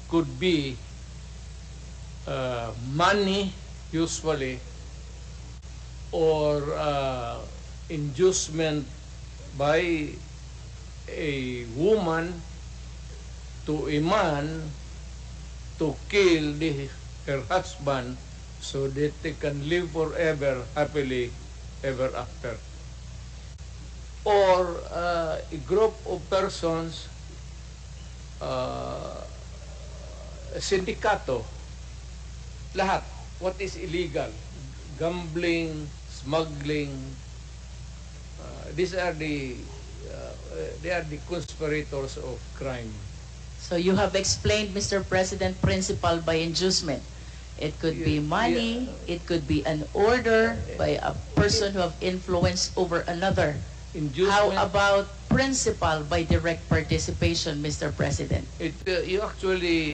could be money, usually, or inducement by a woman to a man to kill her husband so that they can live forever happily ever after. Or a group of persons, sindikato, lahat, what is illegal, gambling, smuggling, these are they are the conspirators of crime. So you have explained, Mr. President, principle by inducement. It could be money, it could be an order by a person who have influence over another. How Inducement, about principle by direct participation, Mr. President? you actually